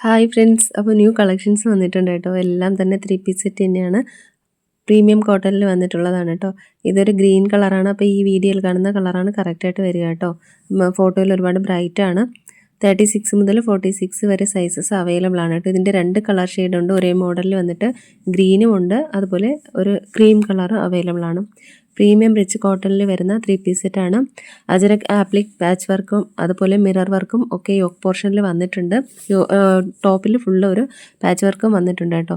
Hi friends, അപ്പോൾ new collections വന്നിട്ടുണ്ട് കേട്ടോ. എല്ലാം തന്നെ 3 പീസ് സെറ്റ് തന്നെയാണ്. പ്രീമിയം കോട്ടണിൽ വന്നിട്ടുള്ളതാണ് കേട്ടോ. ഇതൊരു ഗ്രീൻ കളറാണ്. അപ്പോൾ ഈ വീഡിയോയിൽ കാണുന്ന കളറാണ് കറക്റ്റായിട്ട് വരിക കേട്ടോ. ഫോട്ടോയിൽ ഒരുപാട് ബ്രൈറ്റ് ആണ്. 36 മുതൽ 46 വരെ സൈസസ് അവൈലബിൾ ആണ് കേട്ടോ. ഇതിൻ്റെ 2 കളർ ഷെയ്ഡ് ഉണ്ട്. ഒരേ മോഡലിൽ വന്നിട്ട് ഗ്രീനും ഉണ്ട്, അതുപോലെ ഒരു ക്രീം കളർ അവൈലബിൾ ആണ്. പ്രീമിയം റിച്ച് കോട്ടണിൽ വരുന്ന 3 പീസ് സെറ്റാണ്. അജരക് ആപ്ലിക് പാച്ച് വർക്കും അതുപോലെ മിറർ വർക്കും ഒക്കെ യോക്ക് പോർഷനിൽ വന്നിട്ടുണ്ട്. ടോപ്പിൽ ഫുള്ള് ഒരു പാച്ച് വർക്കും വന്നിട്ടുണ്ട് കേട്ടോ.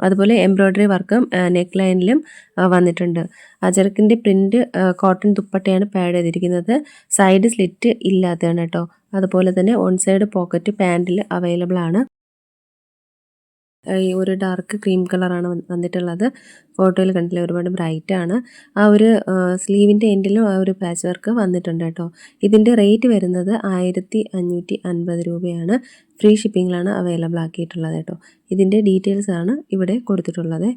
അതുപോലെ എംബ്രോയ്ഡറി വർക്കും നെക്ക് ലൈനിലും വന്നിട്ടുണ്ട്. അജരക്കിൻ്റെ പ്രിൻറ്റ് കോട്ടൺ ദുപ്പട്ടയാണ് പാഡ് ചെയ്തിരിക്കുന്നത്. സൈഡ് സ്ലിറ്റ് ഇല്ലാത്തതാണ് കേട്ടോ. അതുപോലെ തന്നെ ഓൺ സൈഡ് പോക്കറ്റ് പാൻറ്റിൽ അവൈലബിൾ ആണ്. ഈ ഒരു ഡാർക്ക് ക്രീം കളറാണ് വന്നിട്ടുള്ളത്. ഫോട്ടോയിൽ കണ്ടില്ല, ഒരുപാട് ബ്രൈറ്റ് ആണ്. ആ ഒരു സ്ലീവിൻ്റെ എൻഡിലും ആ ഒരു പാച്ച് വർക്ക് വന്നിട്ടുണ്ട് കേട്ടോ. ഇതിൻ്റെ റേറ്റ് വരുന്നത് 1550 രൂപയാണ്. ഫ്രീ ഷിപ്പിങ്ങിലാണ് അവൈലബിൾ ആക്കിയിട്ടുള്ളത് കേട്ടോ. ഇതിൻ്റെ ഡീറ്റെയിൽസ് ആണ് ഇവിടെ കൊടുത്തിട്ടുള്ളത്.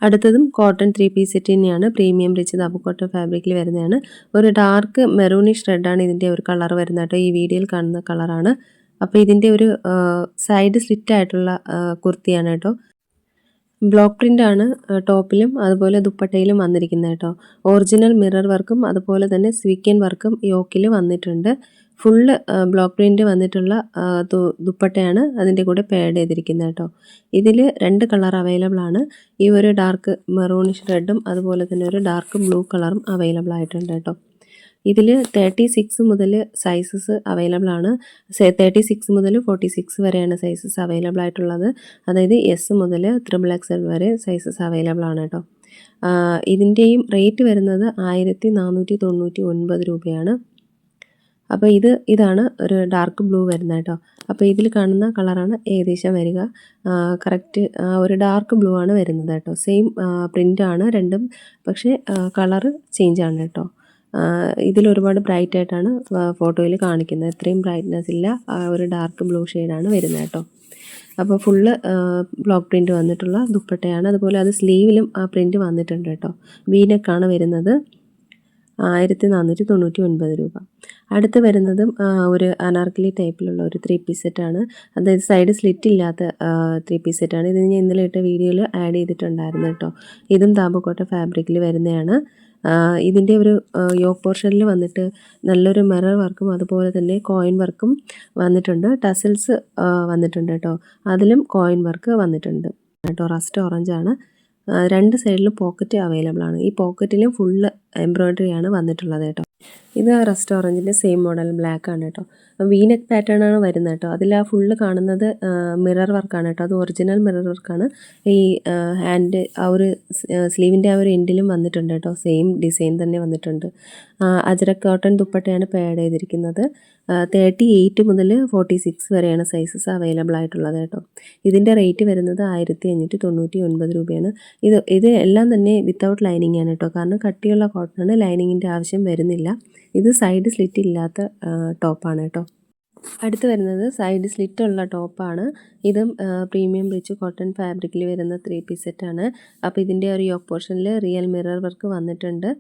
അടുത്തതും കോട്ടൺ 3 പീസ് സെറ്റ് തന്നെയാണ്. പ്രീമിയം റിച്ച് ദബു കോട്ടൺ ഫാബ്രിക്കിൽ വരുന്നതാണ്. ഒരു ഡാർക്ക് മെറൂണിഷ് റെഡാണ് ഇതിൻ്റെ ഒരു കളർ വരുന്നത് കേട്ടോ. ഈ വീഡിയോയിൽ കാണുന്ന കളറാണ്. അപ്പോൾ ഇതിൻ്റെ ഒരു സൈഡ് സ്ലിറ്റ് ആയിട്ടുള്ള കുർത്തിയാണ് കേട്ടോ. ബ്ലോക്ക് പ്രിൻ്റാണ് ടോപ്പിലും അതുപോലെ ദുപ്പട്ടയിലും വന്നിരിക്കുന്നത് കേട്ടോ. ഒറിജിനൽ മിറർ വർക്കും അതുപോലെ തന്നെ സ്വീക്കൻ വർക്കും യോക്കിൽ വന്നിട്ടുണ്ട്. ഫുള്ള് ബ്ലോക്ക് പ്രിൻ്റ് വന്നിട്ടുള്ള ദുപ്പട്ടയാണ് അതിൻ്റെ കൂടെ പാഡ് ചെയ്തിരിക്കുന്നത് കേട്ടോ. ഇതിൽ 2 കളർ അവൈലബിൾ ആണ്. ഈ ഒരു ഡാർക്ക് മെറൂണിഷ് റെഡും അതുപോലെ തന്നെ ഒരു ഡാർക്ക് ബ്ലൂ കളറും അവൈലബിൾ ആയിട്ടുണ്ട് കേട്ടോ. ഇതിൽ 36 മുതൽ സൈസസ് അവൈലബിൾ ആണ്. 36 മുതൽ 46 വരെയാണ് സൈസസ് അവൈലബിൾ ആയിട്ടുള്ളത്. അതായത് എസ് മുതൽ XXL വരെ സൈസസ് അവൈലബിൾ ആണ് കേട്ടോ. ഇതിൻ്റെയും റേറ്റ് വരുന്നത് 1499 രൂപയാണ്. അപ്പോൾ ഇതാണ് ഒരു ഡാർക്ക് ബ്ലൂ വരുന്നത് കേട്ടോ. അപ്പോൾ ഇതിൽ കാണുന്ന കളറാണ് ഏകദേശം വരിക. കറക്റ്റ് ഒരു ഡാർക്ക് ബ്ലൂ ആണ് വരുന്നത് കേട്ടോ. സെയിം പ്രിൻ്റാണ് രണ്ടും, പക്ഷേ കളറ് ചേഞ്ച് ആണ് കേട്ടോ. ഇതിലൊരുപാട് ബ്രൈറ്റ് ആയിട്ടാണ് ഫോട്ടോയിൽ കാണിക്കുന്നത്. ഇത്രയും ബ്രൈറ്റ്നെസ് ഇല്ല. ഒരു ഡാർക്ക് ബ്ലൂ ഷെയ്ഡാണ് വരുന്നത് കേട്ടോ. അപ്പോൾ ഫുള്ള് ബ്ലോക്ക് പ്രിൻ്റ് വന്നിട്ടുള്ള ദുപ്പട്ടയാണ്. അതുപോലെ അത് സ്ലീവിലും ആ പ്രിൻ്റ് വന്നിട്ടുണ്ട് കേട്ടോ. വീനെക്കാണ് വരുന്നത്. 1499 രൂപ. അടുത്ത് വരുന്നതും ഒരു അനാർക്കലി ടൈപ്പിലുള്ള ഒരു 3 പീസ് സെറ്റാണ്. അതായത് സൈഡ് സ്ലിറ്റ് ഇല്ലാത്ത 3 പീസ് സെറ്റാണ്. ഇത് ഞാൻ ഇന്നലെ ഇട്ട വീഡിയോയിൽ ആഡ് ചെയ്തിട്ടുണ്ടായിരുന്നു കേട്ടോ. ഇതും താമ്പക്കോട്ട ഫാബ്രിക്കിൽ വരുന്നതാണ്. ഇതിൻ്റെ ഒരു യോക്ക് പോർഷനിൽ വന്നിട്ട് നല്ലൊരു മിറർ വർക്കും അതുപോലെ തന്നെ കോയിൻ വർക്കും വന്നിട്ടുണ്ട്. ടസൽസ് വന്നിട്ടുണ്ട് കേട്ടോ. അതിലും കോയിൻ വർക്ക് വന്നിട്ടുണ്ട് കേട്ടോ. റസ്റ്റ് ഓറഞ്ചാണ്. 2 സൈഡിലും പോക്കറ്റ് അവൈലബിൾ ആണ്. ഈ പോക്കറ്റിലും ഫുള്ള് എംബ്രോയ്ഡറി ആണ് വന്നിട്ടുള്ളത് കേട്ടോ. ഇത് റസ്റ്റ് ഓറഞ്ചിൻ്റെ സെയിം മോഡൽ ബ്ലാക്ക് ആണ് കേട്ടോ. വീനെക്ക് പാറ്റേൺ ആണ് വരുന്നത് കേട്ടോ. അതിൽ ആ ഫുള്ള് കാണുന്നത് മിറർ വർക്കാണ് കേട്ടോ. അത് ഒറിജിനൽ മിറർ വർക്കാണ്. ഈ ഹാൻഡ് ആ ഒരു സ്ലീവിൻ്റെ ആ ഒരു എൻഡിലും വന്നിട്ടുണ്ട് കേട്ടോ. സെയിം ഡിസൈൻ തന്നെ വന്നിട്ടുണ്ട്. അജരക് കോട്ടൺ ദുപ്പട്ടയാണ് പാഡ് ചെയ്തിരിക്കുന്നത്. 38 മുതൽ 46 വരെയാണ് സൈസസ് അവൈലബിൾ ആയിട്ടുള്ളത് കേട്ടോ. ഇതിൻ്റെ റേറ്റ് വരുന്നത് 1599 രൂപയാണ്. ഇത് എല്ലാം തന്നെ വിത്തൗട്ട് ലൈനിങ് ആണ് കേട്ടോ. കാരണം കട്ടിയുള്ള കോട്ടൺ ലൈനിങ്ങിൻ്റെ ആവശ്യം വരുന്നില്ല. ഇത് സൈഡ് സ്ലിറ്റ് ഇല്ലാത്ത ടോപ്പാണ് കേട്ടോ. അടുത്ത് വരുന്നത് സൈഡ് സ്ലിറ്റ് ഉള്ള ടോപ്പാണ്. ഇതും പ്രീമിയം റിച്ച് കോട്ടൺ ഫാബ്രിക്കിൽ വരുന്ന 3 പീസ് സെറ്റാണ്. അപ്പോൾ ഇതിൻ്റെ ഒരു യോക്ക് പോർഷനിൽ റിയൽ മിറർ വർക്ക് വന്നിട്ടുണ്ട്.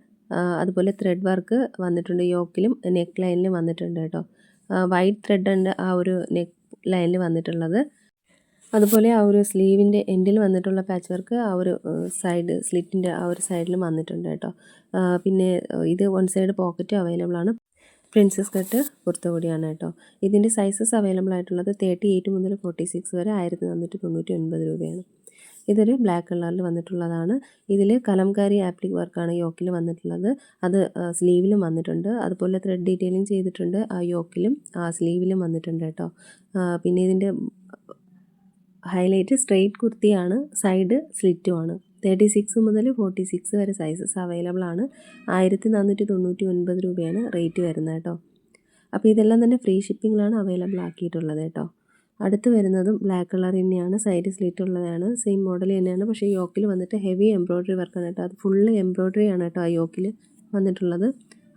അതുപോലെ ത്രെഡ് വർക്ക് വന്നിട്ടുണ്ട്. യോക്കിലും നെക്ക് ലൈനിലും വന്നിട്ടുണ്ട് കേട്ടോ. വൈറ്റ് ത്രെഡ് ഉണ്ട് ആ ഒരു നെക്ക് ലൈനിൽ വന്നിട്ടുള്ളത്. അതുപോലെ ആ ഒരു സ്ലീവിൻ്റെ എൻഡിൽ വന്നിട്ടുള്ള പാച്ച് വർക്ക് ആ ഒരു സൈഡ് സ്ലിറ്റിൻ്റെ ആ ഒരു സൈഡിലും വന്നിട്ടുണ്ട് കേട്ടോ. പിന്നെ ഇത് വൺ സൈഡ് പോക്കറ്റ് അവൈലബിൾ ആണ്. പ്രിൻസസ് കട്ട് കുർത്ത കൂടിയാണ് കേട്ടോ. ഇതിൻ്റെ സൈസസ് അവൈലബിൾ ആയിട്ടുള്ളത് 38 മുതൽ 46 വരെ 1499 രൂപയാണ്. ഇതൊരു ബ്ലാക്ക് കളറിൽ വന്നിട്ടുള്ളതാണ്. ഇതിൽ കലംകാരി ആപ്ലിക് വർക്കാണ് യോക്കിൽ വന്നിട്ടുള്ളത്. അത് സ്ലീവിലും വന്നിട്ടുണ്ട്. അതുപോലെ ത്രെഡ് ഡീറ്റെയിലിംഗ് ചെയ്തിട്ടുണ്ട് ആ യോക്കിലും ആ സ്ലീവിലും വന്നിട്ടുണ്ട് കേട്ടോ. പിന്നെ ഇതിൻ്റെ ഹൈലൈറ്റ് സ്ട്രെയിറ്റ് കുർത്തിയാണ്, സൈഡ് സ്ലിറ്റുമാണ്. 36 മുതൽ 46 വരെ സൈസസ് അവൈലബിൾ ആണ്. 1499 രൂപയാണ് റേറ്റ് വരുന്നത് കേട്ടോ. അപ്പോൾ ഇതെല്ലാം തന്നെ ഫ്രീ ഷിപ്പിങ്ങിലാണ് അവൈലബിൾ ആക്കിയിട്ടുള്ളത് കേട്ടോ. അടുത്ത് വരുന്നതും ബ്ലാക്ക് കളർ തന്നെയാണ്. സൈഡ് സ്ലിറ്റ് ഉള്ളതാണ്. സെയിം മോഡൽ തന്നെയാണ്. പക്ഷേ യോക്കിൽ വന്നിട്ട് ഹെവി എംബ്രോയ്ഡറി വർക്കാണ് കേട്ടോ. അത് ഫുള്ള് എംബ്രോയ്ഡറി ആണ് കേട്ടോ ആ യോക്കിൽ വന്നിട്ടുള്ളത്.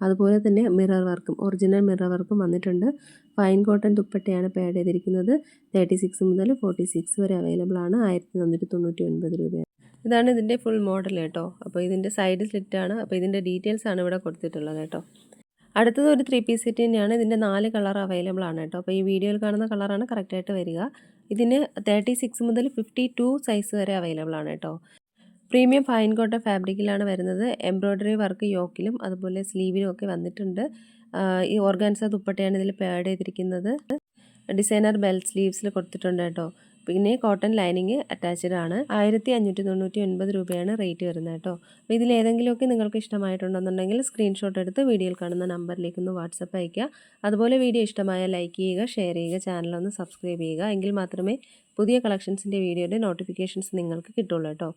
അതുപോലെ തന്നെ മിറർ വർക്കും ഒറിജിനൽ മിറർ വർക്കും വന്നിട്ടുണ്ട്. ഫൈൻ കോട്ടൺ ദുപ്പട്ടയാണ് പാഡ് ചെയ്തിരിക്കുന്നത്. 36 മുതൽ 46 വരെ അവൈലബിൾ ആണ്. 1499 രൂപയാണ്. ഇതാണ് ഇതിൻ്റെ ഫുൾ മോഡൽ കേട്ടോ. അപ്പോൾ ഇതിൻ്റെ സൈഡ് സ്ലിറ്റാണ്. അപ്പോൾ ഇതിൻ്റെ ഡീറ്റെയിൽസ് ആണ് ഇവിടെ കൊടുത്തിട്ടുള്ളത് കേട്ടോ. അടുത്തത് ഒരു 3 പീസ് സെറ്റ് തന്നെയാണ്. ഇതിൻ്റെ 4 കളർ അവൈലബിൾ ആണ് കേട്ടോ. അപ്പോൾ ഈ വീഡിയോയിൽ കാണുന്ന കളറാണ് കറക്റ്റായിട്ട് വരിക. ഇതിന് 36 മുതൽ 52 സൈസ് വരെ അവൈലബിൾ ആണ് കേട്ടോ. പ്രീമിയം ഫൈൻ കോട്ടൺ ഫാബ്രിക്കിലാണ് വരുന്നത്. എംബ്രോയ്ഡറി വർക്ക് യോക്കിലും അതുപോലെ സ്ലീവിലും ഒക്കെ വന്നിട്ടുണ്ട്. ഈ ഓർഗാൻസ ദുപ്പട്ടയാണ് ഇതിൽ പേഡ് ചെയ്തിരിക്കുന്നത്. ഡിസൈനർ ബെൽ സ്ലീവ്സിൽ കൊടുത്തിട്ടുണ്ട് കേട്ടോ. പിന്നെ കോട്ടൺ ലൈനിങ് അറ്റാച്ച്ഡ് ആണ്. 1599 രൂപയാണ് റേറ്റ് വരുന്നത് കേട്ടോ. അപ്പോൾ ഇതിലേതെങ്കിലുമൊക്കെ നിങ്ങൾക്ക് ഇഷ്ടമായിട്ടുണ്ടെന്നുണ്ടെങ്കിൽ സ്ക്രീൻഷോട്ട് എടുത്ത് വീഡിയോയിൽ കാണുന്ന നമ്പറിലേക്ക് ഒന്ന് വാട്സപ്പ് അയയ്ക്കുക. അതുപോലെ വീഡിയോ ഇഷ്ടമായ ലൈക്ക് ചെയ്യുക, ഷെയർ ചെയ്യുക, ചാനലൊന്ന് സബ്സ്ക്രൈബ് ചെയ്യുക. എങ്കിൽ മാത്രമേ പുതിയ കളക്ഷൻസിൻ്റെ വീഡിയോയുടെ നോട്ടിഫിക്കേഷൻസ് നിങ്ങൾക്ക് കിട്ടുള്ളൂ കേട്ടോ.